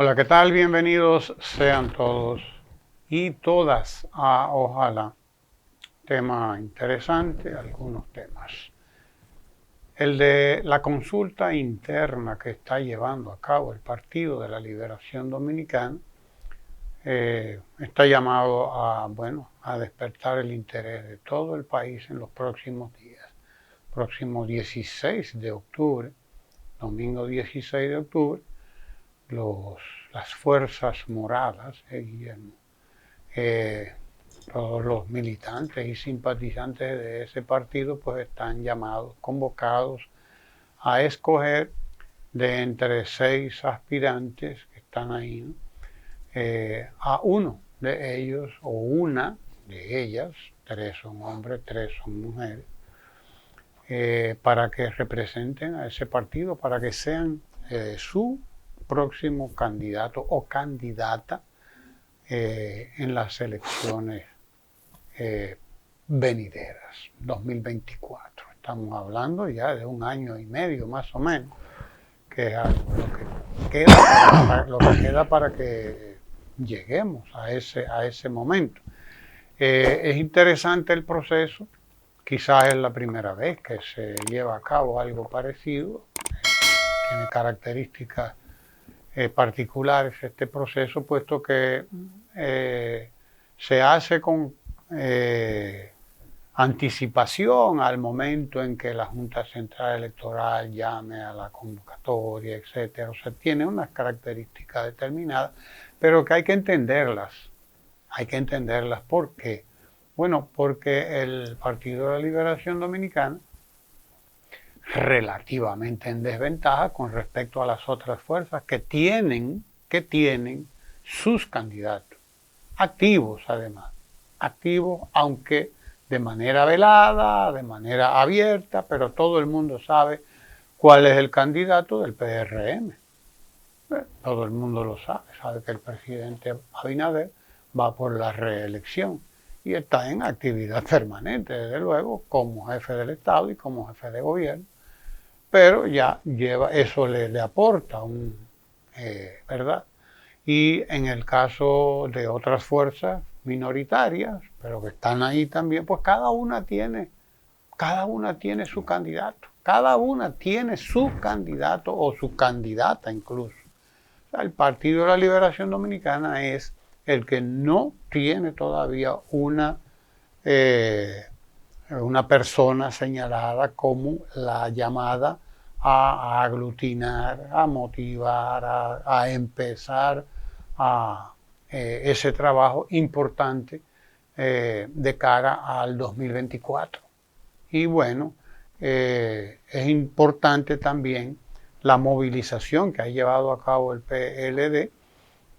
Hola, ¿qué tal? Bienvenidos sean todos y todas a Ojalá. Tema interesante, algunos temas. El de la consulta interna que está llevando a cabo el Partido de la Liberación Dominicana está llamado a despertar el interés de todo el país en los próximos días. Próximo 16 de octubre, domingo 16 de octubre, las fuerzas moradas, Guillermo, todos los militantes y simpatizantes de ese partido pues están llamados, convocados a escoger de entre 6 aspirantes que están ahí, ¿no? A uno de ellos o una de ellas, 3 son hombres, 3 son mujeres, para que representen a ese partido, para que sean su próximo candidato o candidata en las elecciones venideras, 2024. Estamos hablando ya de un año y medio más o menos, que es lo que queda para que lleguemos a ese momento. Es interesante el proceso, quizás es la primera vez que se lleva a cabo algo parecido, tiene características particulares este proceso, puesto que se hace con anticipación al momento en que la Junta Central Electoral llame a la convocatoria, etcétera. O sea, tiene unas características determinadas, pero que hay que entenderlas. Hay que entenderlas. ¿Por qué? Bueno, porque el Partido de la Liberación Dominicana, relativamente en desventaja con respecto a las otras fuerzas que tienen sus candidatos, activos además, activos aunque de manera velada, de manera abierta, pero todo el mundo sabe cuál es el candidato del PRM. Todo el mundo lo sabe que el presidente Abinader va por la reelección y está en actividad permanente, desde luego, como jefe del Estado y como jefe de gobierno, pero ya eso le aporta ¿verdad? Y en el caso de otras fuerzas minoritarias, pero que están ahí también, pues cada una tiene su candidato, cada una tiene su candidato o su candidata incluso. O sea, el Partido de la Liberación Dominicana es el que no tiene todavía una persona señalada como la llamada a aglutinar, a motivar, a empezar ese trabajo importante de cara al 2024. Y bueno, es importante también la movilización que ha llevado a cabo el PLD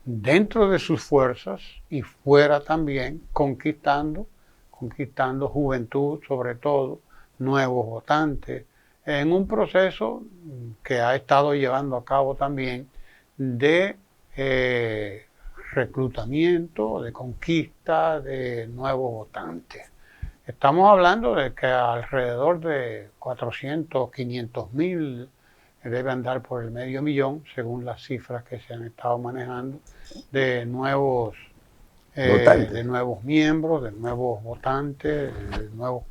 dentro de sus fuerzas y fuera también, conquistando juventud, sobre todo, nuevos votantes, en un proceso que ha estado llevando a cabo también de reclutamiento, de conquista de nuevos votantes. Estamos hablando de que alrededor de 400, 500 mil debe andar por el medio millón, según las cifras que se han estado manejando, de nuevos miembros, de nuevos votantes, de nuevos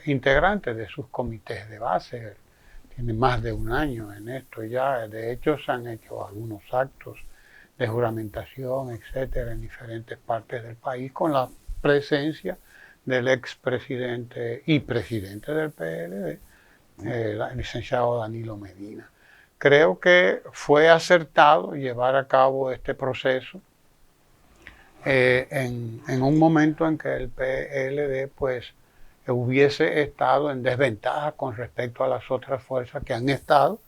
integrantes de sus comités de base. Tiene más de un año en esto ya. De hecho, se han hecho algunos actos de juramentación, etcétera, en diferentes partes del país, con la presencia del expresidente y presidente del PLD, el licenciado Danilo Medina. Creo que fue acertado llevar a cabo este proceso en un momento en que el PLD pues hubiese estado en desventaja con respecto a las otras fuerzas que han estado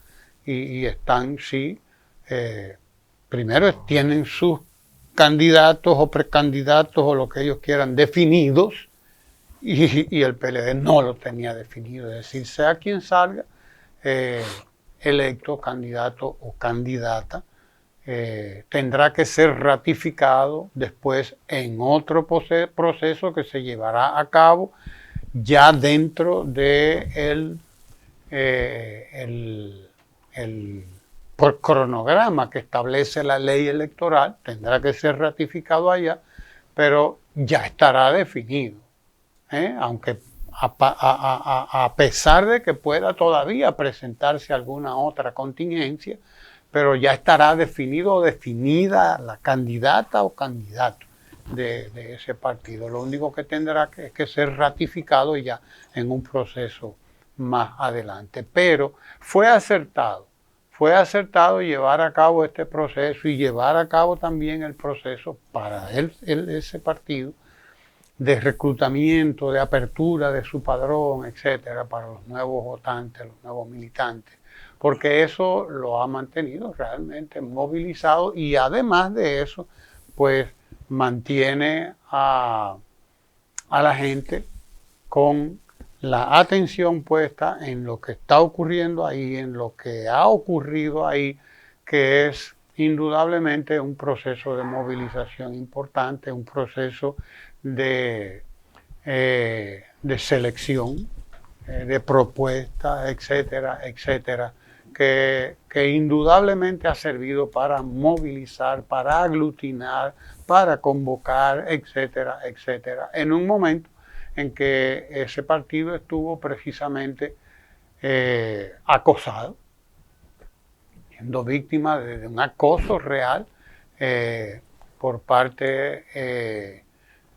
y están, sí, primero tienen sus candidatos o precandidatos o lo que ellos quieran definidos y el PLD no lo tenía definido. Es decir, sea quien salga electo, candidato o candidata, tendrá que ser ratificado después en otro proceso que se llevará a cabo ya dentro de el por cronograma que establece la ley electoral, tendrá que ser ratificado allá, pero ya estará definido, aunque a pesar de que pueda todavía presentarse alguna otra contingencia, pero ya estará definido o definida la candidata o candidato de ese partido. Lo único que tendrá que ser ratificado ya en un proceso más adelante. Pero fue acertado llevar a cabo este proceso y llevar a cabo también el proceso para ese partido de reclutamiento, de apertura de su padrón, etcétera, para los nuevos votantes, los nuevos militantes, porque eso lo ha mantenido realmente movilizado y además de eso, pues mantiene a la gente con la atención puesta en lo que está ocurriendo ahí, en lo que ha ocurrido ahí, que es indudablemente un proceso de movilización importante, un proceso de selección, de propuestas, etcétera, etcétera, que indudablemente ha servido para movilizar, para aglutinar, para convocar, etcétera, etcétera, en un momento en que ese partido estuvo precisamente acosado, siendo víctima de un acoso real por parte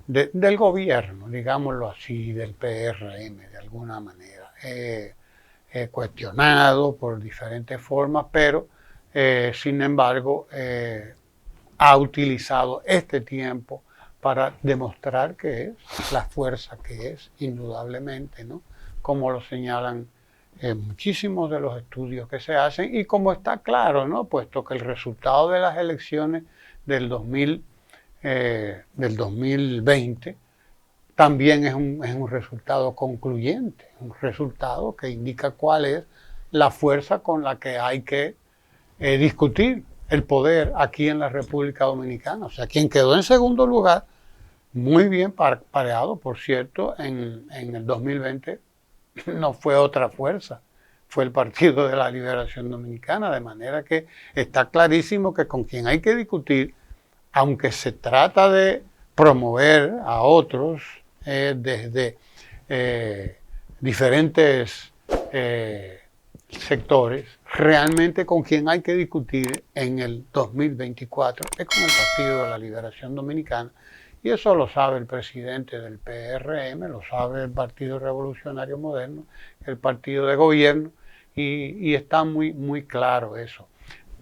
del gobierno, digámoslo así, del PRM, de alguna manera, cuestionado por diferentes formas, pero sin embargo ha utilizado este tiempo para demostrar que es la fuerza que es, indudablemente, ¿no? Como lo señalan muchísimos de los estudios que se hacen y como está claro, ¿no? Puesto que el resultado de las elecciones del 2020 también es un resultado concluyente, un resultado que indica cuál es la fuerza con la que hay que discutir el poder aquí en la República Dominicana. O sea, quien quedó en segundo lugar, muy bien pareado, por cierto, en el 2020 no fue otra fuerza, fue el Partido de la Liberación Dominicana, de manera que está clarísimo que con quien hay que discutir, aunque se trata de promover a otros desde diferentes sectores, realmente con quien hay que discutir en el 2024 es con el Partido de la Liberación Dominicana. Y eso lo sabe el presidente del PRM, lo sabe el Partido Revolucionario Moderno, el partido de gobierno, y está muy, muy claro eso.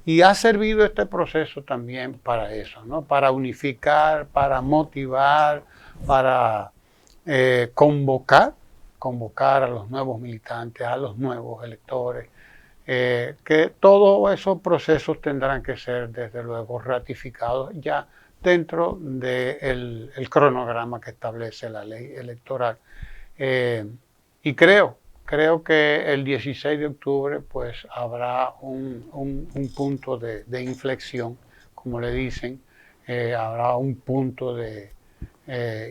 Y ha servido este proceso también para eso, ¿no? Para unificar, para motivar, para convocar a los nuevos militantes, a los nuevos electores, que todos esos procesos tendrán que ser, desde luego, ratificados ya dentro del cronograma que establece la ley electoral. Y creo que el 16 de octubre pues habrá un punto de inflexión, como le dicen, habrá un punto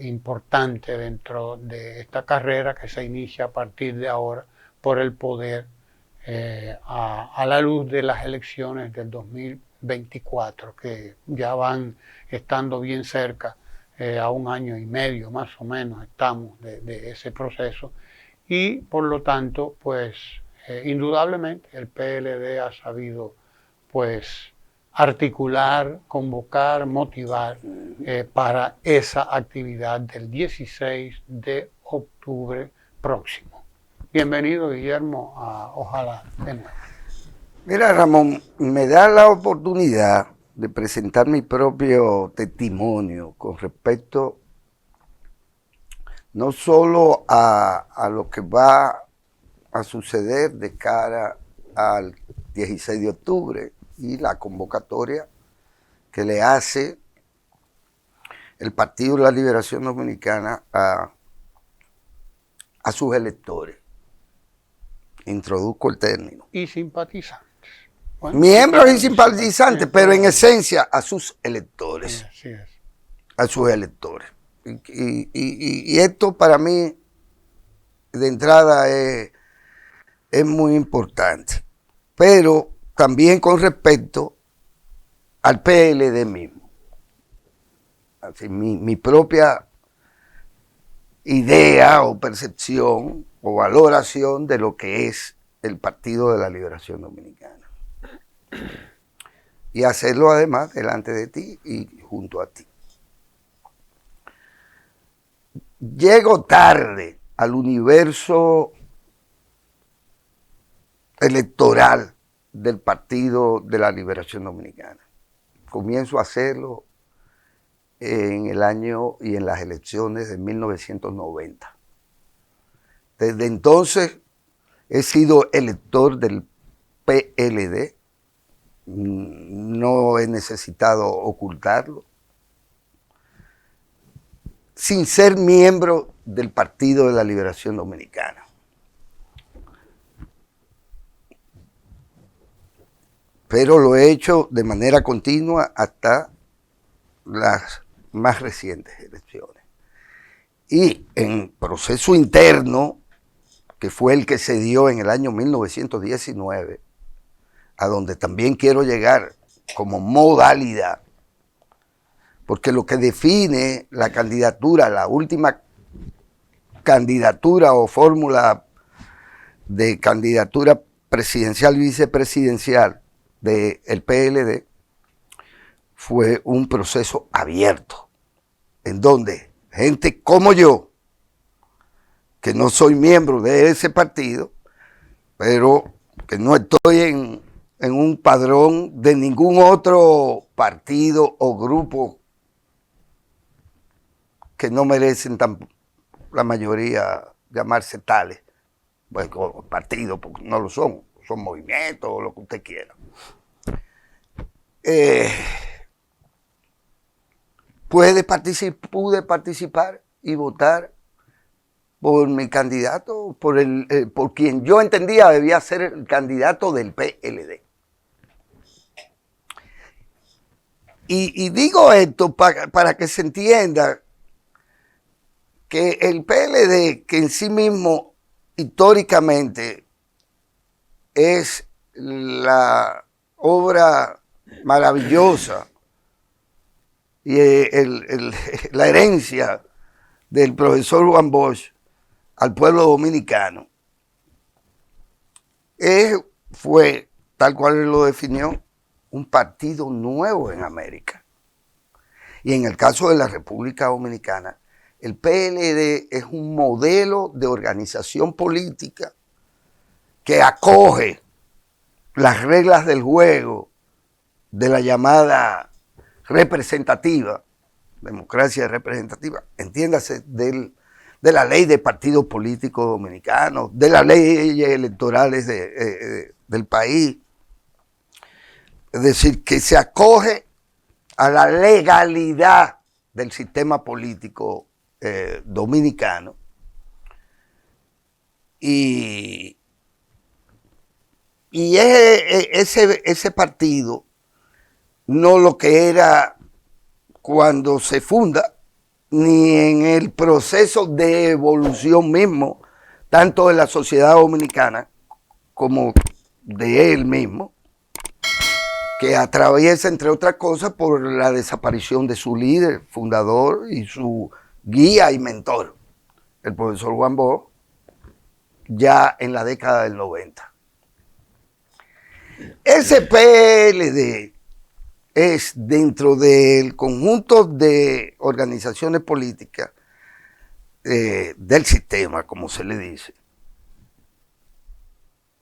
importante dentro de esta carrera que se inicia a partir de ahora por el poder a la luz de las elecciones del 2024, que ya van estando bien cerca, a un año y medio más o menos estamos de ese proceso, y por lo tanto, pues indudablemente el PLD ha sabido pues articular, convocar, motivar para esa actividad del 16 de octubre próximo. Bienvenido, Guillermo, a Ojalá de Nuevo. Mira, Ramón, me da la oportunidad de presentar mi propio testimonio con respecto no solo a lo que va a suceder de cara al 16 de octubre y la convocatoria que le hace el Partido de la Liberación Dominicana a sus electores. Introduzco el término. Y simpatizantes. Bueno, miembros y simpatizantes, pero en esencia a sus electores. Así es. A sus electores. Y esto para mí, de entrada, es muy importante. Pero también con respecto al PLD mismo. Así, mi propia idea o percepción o valoración de lo que es el Partido de la Liberación Dominicana. Y hacerlo además delante de ti y junto a ti. Llego tarde al universo electoral del Partido de la Liberación Dominicana. Comienzo a hacerlo en el año y en las elecciones de 1990. Desde entonces he sido elector del PLD, no he necesitado ocultarlo, sin ser miembro del Partido de la Liberación Dominicana. Pero lo he hecho de manera continua hasta las más recientes elecciones. Y en proceso interno, que fue el que se dio en el año 1919, a donde también quiero llegar como modalidad, porque lo que define la candidatura, la última candidatura o fórmula de candidatura presidencial y vicepresidencial del PLD, fue un proceso abierto, en donde gente como yo, que no soy miembro de ese partido, pero que no estoy en un padrón de ningún otro partido o grupo que no merecen la mayoría llamarse tales, pues partidos, porque no lo son movimientos o lo que usted quiera. Pude participar y votar por mi candidato, por quien yo entendía debía ser el candidato del PLD. Y digo esto para que se entienda que el PLD, que en sí mismo históricamente es la obra maravillosa y la herencia del profesor Juan Bosch al pueblo dominicano, fue, tal cual él lo definió, un partido nuevo en América. Y en el caso de la República Dominicana, el PLD es un modelo de organización política que acoge las reglas del juego de la llamada representativa, democracia representativa, entiéndase, de la ley de partidos políticos dominicanos, de las leyes electorales del país. Es decir, que se acoge a la legalidad del sistema político dominicano. Y ese partido, no lo que era cuando se funda, ni en el proceso de evolución mismo, tanto de la sociedad dominicana como de él mismo, que atraviesa, entre otras cosas, por la desaparición de su líder, fundador y su guía y mentor, el profesor Juan Bosch, ya en la década del 90. Ese PLD es, dentro del conjunto de organizaciones políticas del sistema, como se le dice,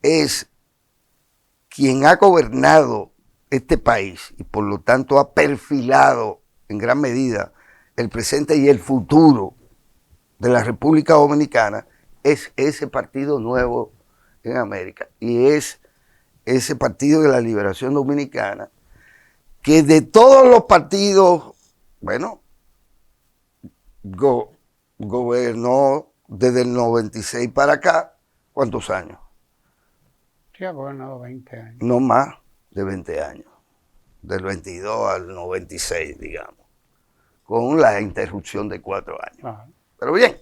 es quien ha gobernado este país y por lo tanto ha perfilado en gran medida el presente y el futuro de la República Dominicana, es ese partido nuevo en América y es ese Partido de la Liberación Dominicana, que de todos los partidos, bueno, gobernó desde el 96 para acá, ¿cuántos años? Sí, ha gobernado 20 años. No más de 20 años, del 22 al 96, digamos, con la interrupción de 4 años. Ajá. Pero bien,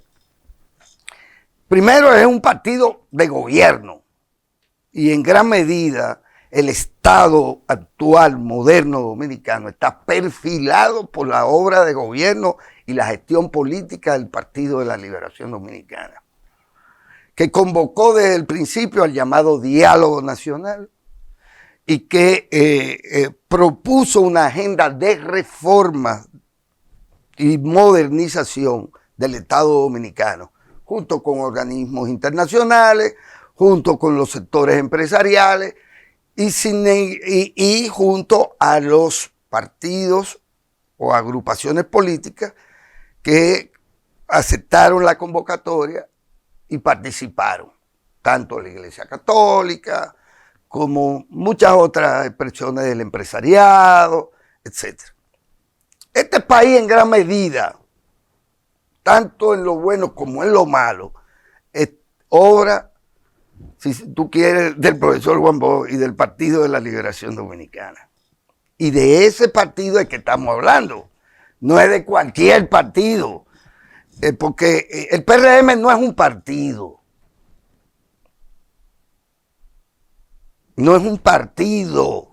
primero es un partido de gobierno y en gran medida el Estado actual, moderno dominicano, está perfilado por la obra de gobierno y la gestión política del Partido de la Liberación Dominicana, que convocó desde el principio al llamado diálogo nacional y que propuso una agenda de reforma y modernización del Estado dominicano, junto con organismos internacionales, junto con los sectores empresariales y junto a los partidos o agrupaciones políticas que aceptaron la convocatoria y participaron, tanto la Iglesia Católica como muchas otras expresiones del empresariado, etc. Este país en gran medida, tanto en lo bueno como en lo malo, es obra, si tú quieres, del profesor Juan Bosch y del Partido de la Liberación Dominicana. Y de ese partido es que estamos hablando, no es de cualquier partido, porque el PRM no es un partido. No es un partido.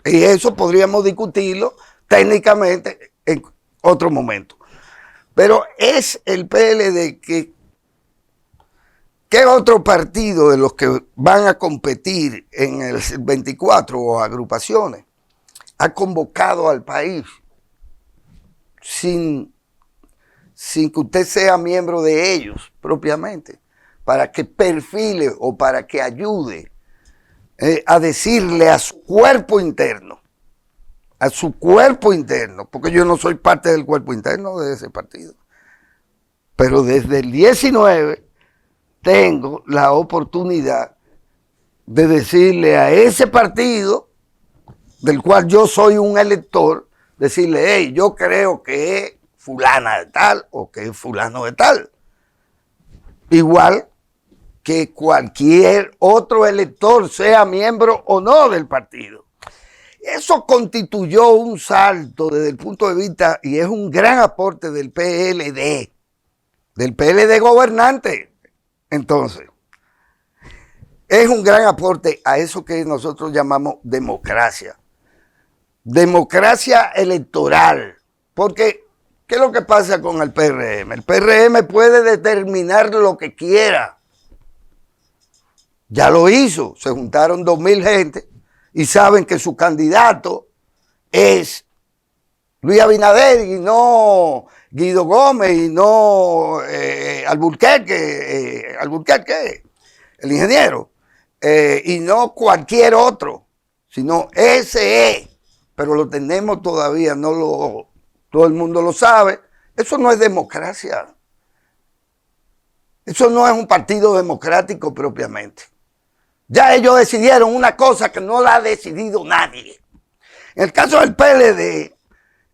Y eso podríamos discutirlo técnicamente en otro momento. Pero es el PLD que ¿qué otro partido de los que van a competir en el 24 o agrupaciones ha convocado al país sin que usted sea miembro de ellos propiamente, para que perfile o para que ayude a decirle a su cuerpo interno, porque yo no soy parte del cuerpo interno de ese partido, pero desde el 19 tengo la oportunidad de decirle a ese partido, del cual yo soy un elector, decirle, hey, yo creo que es fulana de tal o que es fulano de tal. Igual que cualquier otro elector, sea miembro o no del partido. Eso constituyó un salto desde el punto de vista, y es un gran aporte del PLD gobernante. Entonces, es un gran aporte a eso que nosotros llamamos democracia. Democracia electoral. Porque, ¿qué es lo que pasa con el PRM? El PRM puede determinar lo que quiera. Ya lo hizo. Se juntaron 2,000 gente y saben que su candidato es Luis Abinader y no Guido Gómez y no Alburquerque, el ingeniero, y no cualquier otro, sino ese es, pero lo tenemos todavía, todo el mundo lo sabe. Eso no es democracia. Eso no es un partido democrático propiamente. Ya ellos decidieron una cosa que no la ha decidido nadie. En el caso del PLD,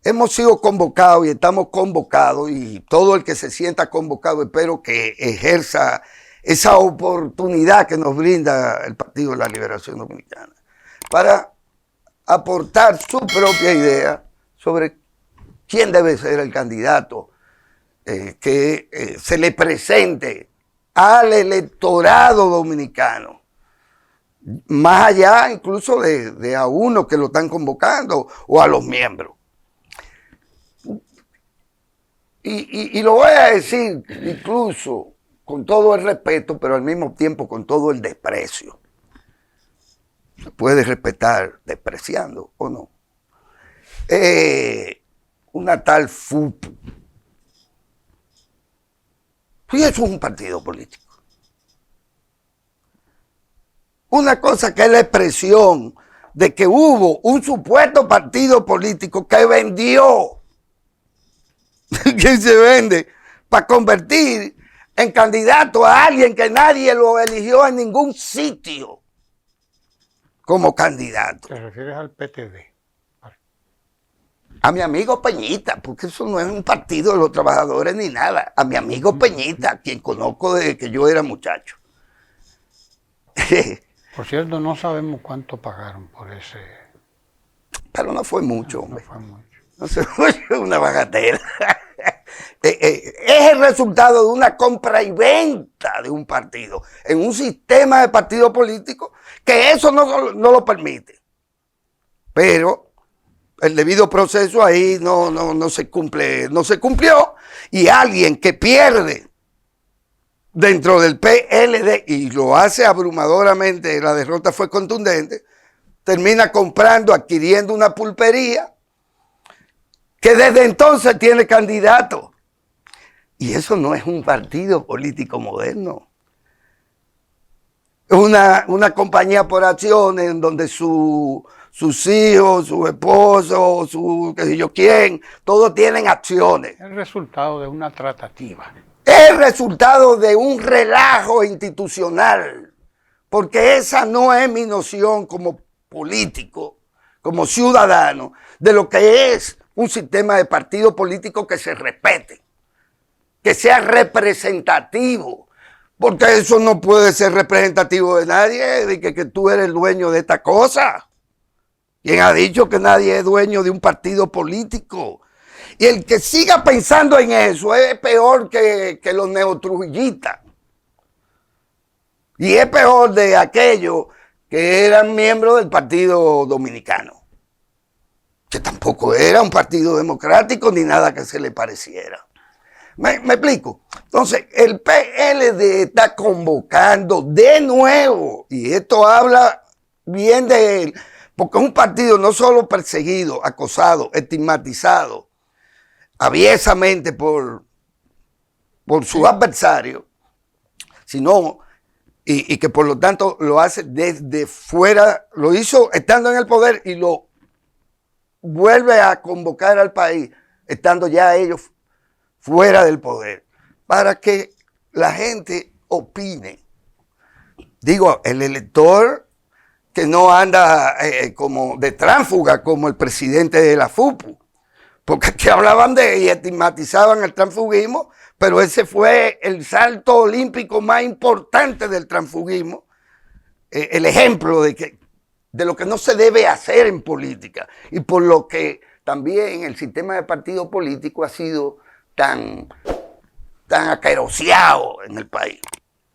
hemos sido convocados y estamos convocados, y todo el que se sienta convocado espero que ejerza esa oportunidad que nos brinda el Partido de la Liberación Dominicana para aportar su propia idea sobre quién debe ser el candidato que se le presente al electorado dominicano, más allá incluso de a uno que lo están convocando o a los miembros. Y lo voy a decir incluso con todo el respeto, pero al mismo tiempo con todo el desprecio. Se puede respetar despreciando o no. Una tal FUP. Y eso es un partido político. Una cosa que es la expresión de que hubo un supuesto partido político que vendió, que se vende para convertir en candidato a alguien que nadie lo eligió en ningún sitio como candidato. ¿Te refieres al PTD? A mi amigo Peñita, porque eso no es un partido de los trabajadores ni nada. A mi amigo Peñita, quien conozco desde que yo era muchacho. Por cierto, no sabemos cuánto pagaron por ese. Pero no fue mucho, hombre. No fue mucho. No fue una bagatela. Es el resultado de una compra y venta de un partido en un sistema de partido político que eso no lo permite. Pero el debido proceso ahí no se cumple, no se cumplió, y alguien que pierde dentro del PLD y lo hace abrumadoramente, la derrota fue contundente, termina comprando, adquiriendo una pulpería que desde entonces tiene candidato. Y eso no es un partido político moderno. Es una compañía por acciones en donde sus hijos, su esposo, su qué sé yo quién, todos tienen acciones. El resultado de una tratativa. Es el resultado de un relajo institucional, porque esa no es mi noción como político, como ciudadano, de lo que es un sistema de partido político que se respete, que sea representativo, porque eso no puede ser representativo de nadie, de que tú eres el dueño de esta cosa. ¿Quién ha dicho que nadie es dueño de un partido político? Y el que siga pensando en eso es peor que los neotrujillistas. Y es peor de aquellos que eran miembros del Partido Dominicano, que tampoco era un partido democrático ni nada que se le pareciera. ¿Me explico? Entonces, el PLD está convocando de nuevo, y esto habla bien de él, porque es un partido no solo perseguido, acosado, estigmatizado, aviesamente por su adversario, sino, y que por lo tanto lo hace desde fuera, lo hizo estando en el poder y lo vuelve a convocar al país, estando ya ellos fuera del poder, para que la gente opine. Digo, el elector que no anda como de tránsfuga como el presidente de la FUPU, porque aquí hablaban de y estigmatizaban el transfugismo, pero ese fue el salto olímpico más importante del transfugismo, el ejemplo de lo que no se debe hacer en política, y por lo que también el sistema de partido político ha sido tan aqueroseado en el país,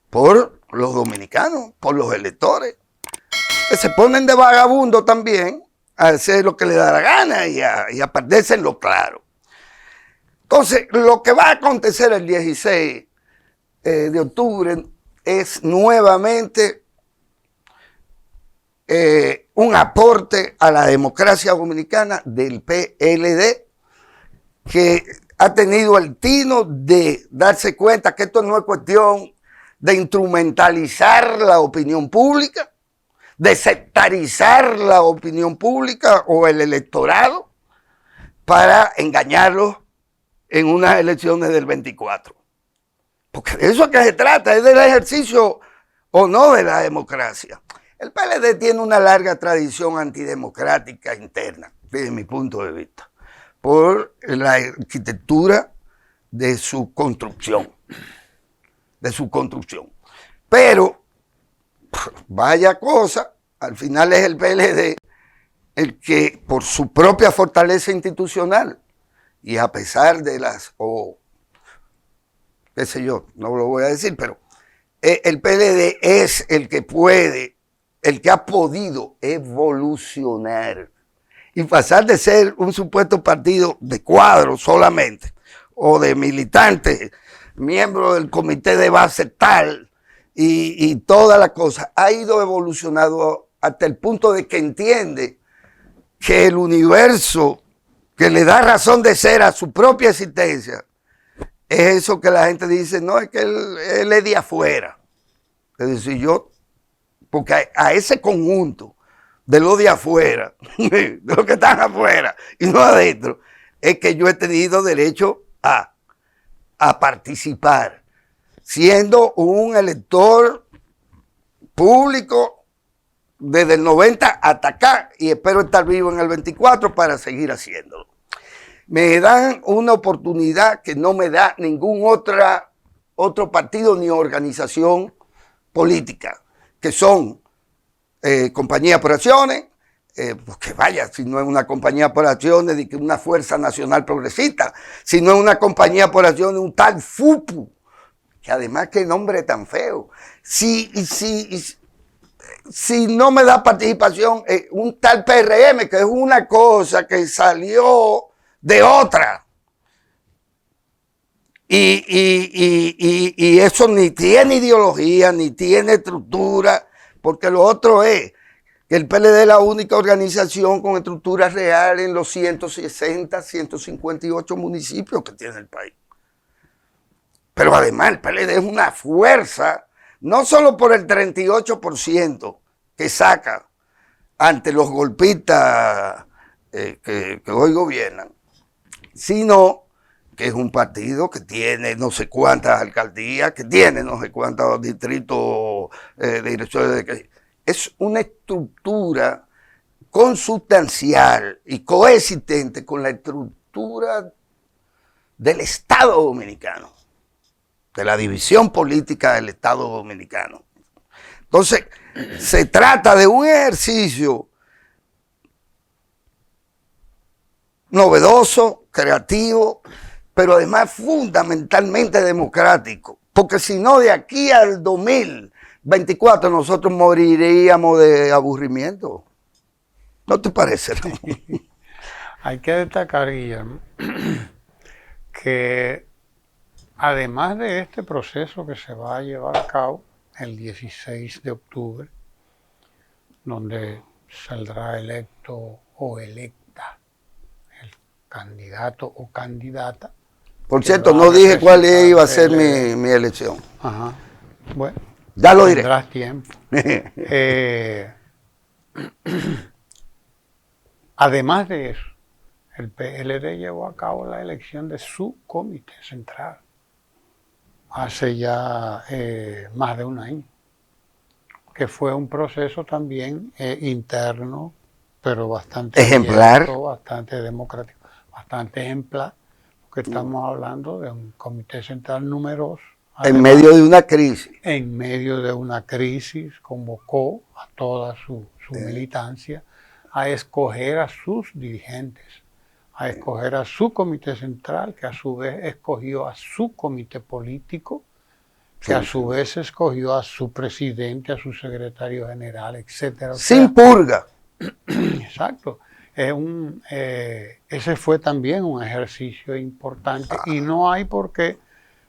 por los dominicanos, por los electores, que se ponen de vagabundo también, a hacer lo que le da la gana y a perderse en lo claro. Entonces, lo que va a acontecer el 16 de octubre es nuevamente un aporte a la democracia dominicana del PLD, que ha tenido el tino de darse cuenta que esto no es cuestión de instrumentalizar la opinión pública, de sectarizar la opinión pública o el electorado para engañarlos en unas elecciones del 24. Porque de eso es que se trata, es del ejercicio o no de la democracia. El PLD tiene una larga tradición antidemocrática interna, desde mi punto de vista, por la arquitectura de su construcción. Pero, vaya cosa, al final es el PLD el que, por su propia fortaleza institucional, y a pesar de qué sé yo, no lo voy a decir, pero el PLD es el que ha podido evolucionar y pasar de ser un supuesto partido de cuadros solamente, o de militantes, miembro del comité de base tal, y toda la cosa, ha ido evolucionando hasta el punto de que entiende que el universo que le da razón de ser a su propia existencia es eso que la gente dice, no, es que él es de afuera. Es decir, porque a ese conjunto de los de afuera, de los que están afuera y no adentro, es que yo he tenido derecho a participar, siendo un elector público desde el 90 hasta acá, y espero estar vivo en el 24 para seguir haciéndolo. Me dan una oportunidad que no me da ningún otro partido ni organización política, que son compañías por acciones, porque vaya, si no es una compañía por acciones de una fuerza nacional progresista, si no es una compañía por acciones, un tal FUPU, que además qué nombre tan feo. si no me da participación, un tal PRM, que es una cosa que salió de otra. Y eso ni tiene ideología, ni tiene estructura, porque lo otro es que el PLD es la única organización con estructura real en los 160, 158 municipios que tiene el país. Pero además el PLD es una fuerza, no solo por el 38% que saca ante los golpistas que hoy gobiernan, sino que es un partido que tiene no sé cuántas alcaldías, que tiene no sé cuántos distritos de direcciones de... Es una estructura consustancial y coexistente con la estructura del Estado dominicano, de la división política del Estado dominicano. Entonces, se trata de un ejercicio novedoso, creativo, pero además fundamentalmente democrático, porque si no, de aquí al 2024 nosotros moriríamos de aburrimiento. ¿No te parece, Ramón? Hay que destacar, Guillermo, que además de este proceso que se va a llevar a cabo el 16 de octubre, donde saldrá electo o electa el candidato o candidata. Por cierto, no dije cuál iba a ser mi elección. Ajá. Bueno, ya lo diré. Tendrás tiempo. Además de eso, el PLD llevó a cabo la elección de su comité central hace ya más de un año, que fue un proceso también interno, pero bastante ejemplar, abierto, bastante democrático, bastante ejemplar, porque estamos hablando de un comité central numeroso. Además, en medio de una crisis. En medio de una crisis convocó a toda su militancia a escoger a sus dirigentes, a escoger a su comité central, que a su vez escogió a su comité político, que a su vez escogió a su presidente, a su secretario general, etcétera. Sin purga. Exacto. Ese fue también un ejercicio importante y no hay por qué,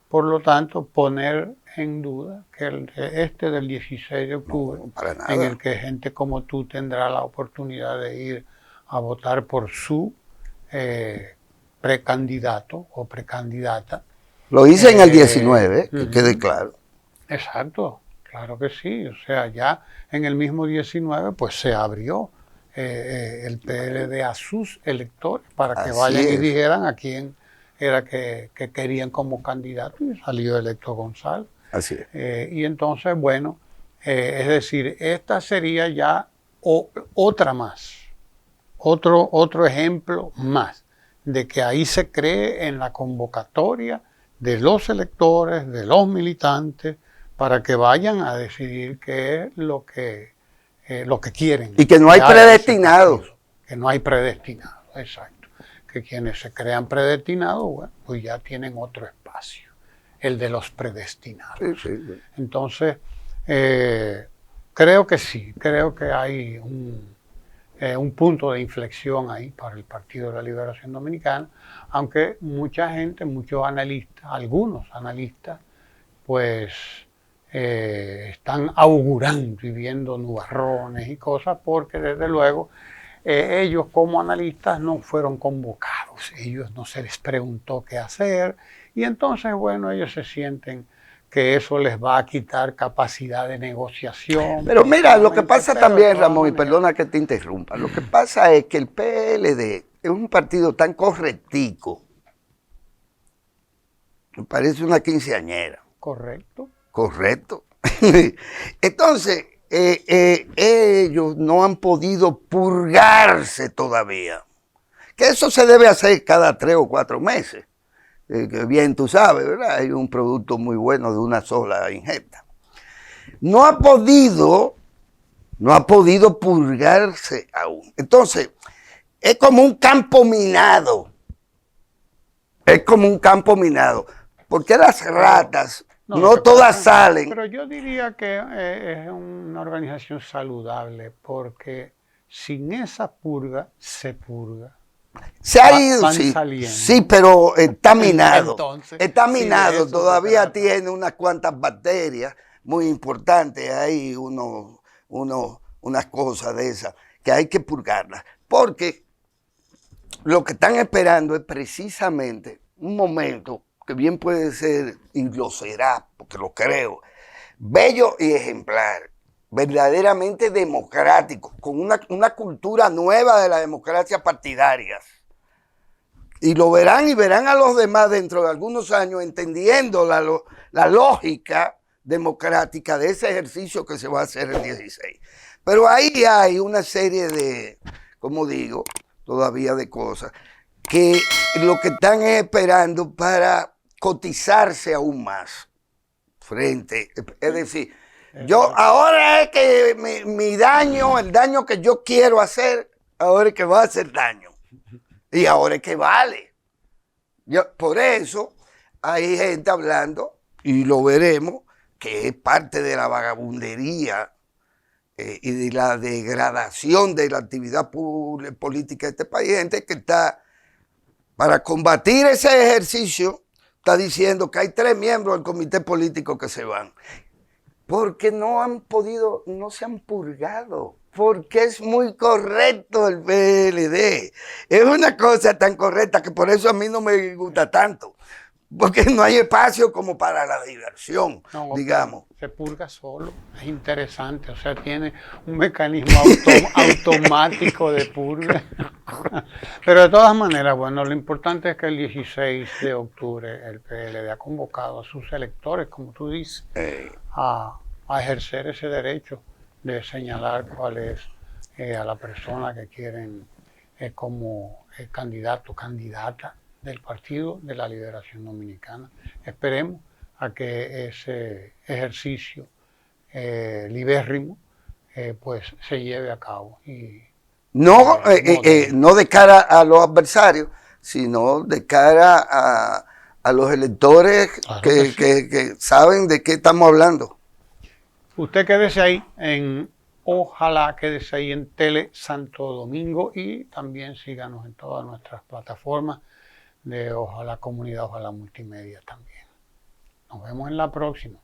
por lo tanto, poner en duda que este del 16 de octubre, en el que gente como tú tendrá la oportunidad de ir a votar por su precandidato o precandidata. Lo hice en el 19, que quede claro. Exacto, claro que sí. O sea, ya en el mismo 19 pues se abrió el PLD a sus electores para que vayan y dijeran a quién era que querían como candidato, y salió electo Gonzalo. Así es. Y entonces, bueno, es decir, esta sería ya otra más, otro ejemplo más de que ahí se cree en la convocatoria de los electores, de los militantes, para que vayan a decidir qué es lo que quieren. Y que no hay predestinados. Que no hay predestinados, exacto. Que quienes se crean predestinados, bueno, pues ya tienen otro espacio, el de los predestinados. Sí. Entonces, creo que sí, creo que hay un punto de inflexión ahí para el Partido de la Liberación Dominicana, aunque mucha gente, muchos analistas, algunos analistas, pues están augurando y viendo nubarrones y cosas, porque desde luego ellos como analistas no fueron convocados, ellos no se les preguntó qué hacer, y entonces, bueno, ellos se sienten que eso les va a quitar capacidad de negociación. Pero mira, lo que pasa también, Ramón, y perdona que te interrumpa, lo que pasa es que el PLD es un partido tan correctico, me parece una quinceañera. Correcto. Correcto. Entonces, ellos no han podido purgarse todavía, que eso se debe hacer cada 3 o 4 meses. Que bien tú sabes, ¿verdad? Hay un producto muy bueno de una sola ingesta. No ha podido purgarse aún. Entonces, es como un campo minado. Es como un campo minado. Porque las ratas No todas salen. Pero yo diría que es una organización saludable porque sin esa purga se purga. Se ha ido, Van sí, saliendo. sí, pero está minado. Entonces, está sí, de minado, eso todavía se trata. tiene unas cuantas bacterias muy importantes. Hay unas cosas de esas que hay que purgarlas. Porque lo que están esperando es precisamente un momento que bien puede ser, y lo será, porque lo creo, bello y ejemplar, verdaderamente democrático, con una cultura nueva de la democracia partidaria. Y lo verán y verán a los demás dentro de algunos años entendiendo la lógica democrática de ese ejercicio que se va a hacer el 16. Pero ahí hay una serie de, como digo, todavía de cosas, que lo que están esperando para cotizarse aún más frente, es decir, yo ahora es que mi daño, el daño que yo quiero hacer, ahora es que va a hacer daño. Y ahora es que vale. Por eso hay gente hablando, y lo veremos, que es parte de la vagabundería y de la degradación de la actividad política de este país. Gente que está, para combatir ese ejercicio, está diciendo que hay 3 miembros del comité político que se van. Porque no han podido, no se han purgado. Porque es muy correcto el PLD. Es una cosa tan correcta que por eso a mí no me gusta tanto. Porque no hay espacio como para la diversión, No, digamos. se purga solo, es interesante, o sea, tiene un mecanismo automático de purga. Pero de todas maneras, bueno, lo importante es que el 16 de octubre el PLD ha convocado a sus electores, como tú dices, a ejercer ese derecho de señalar cuál es a la persona que quieren como candidato, candidata del Partido de la Liberación Dominicana. Esperemos a que ese ejercicio libérrimo pues se lleve a cabo. Y, no de cara a los adversarios, sino de cara a los electores, claro que saben de qué estamos hablando. Usted quédese ahí ojalá quédese ahí en Tele Santo Domingo y también síganos en todas nuestras plataformas de Ojalá Comunidad, Ojalá Multimedia también. Nos vemos en la próxima.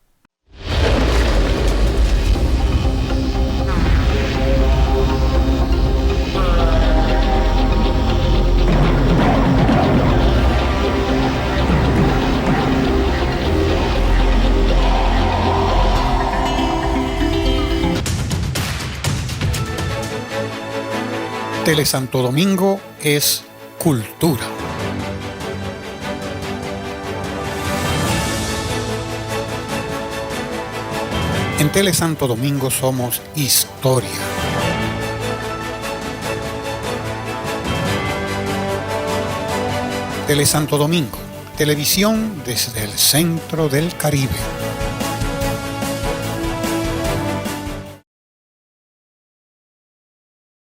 Tele Santo Domingo es cultura. En Tele Santo Domingo somos historia. Tele Santo Domingo, televisión desde el centro del Caribe.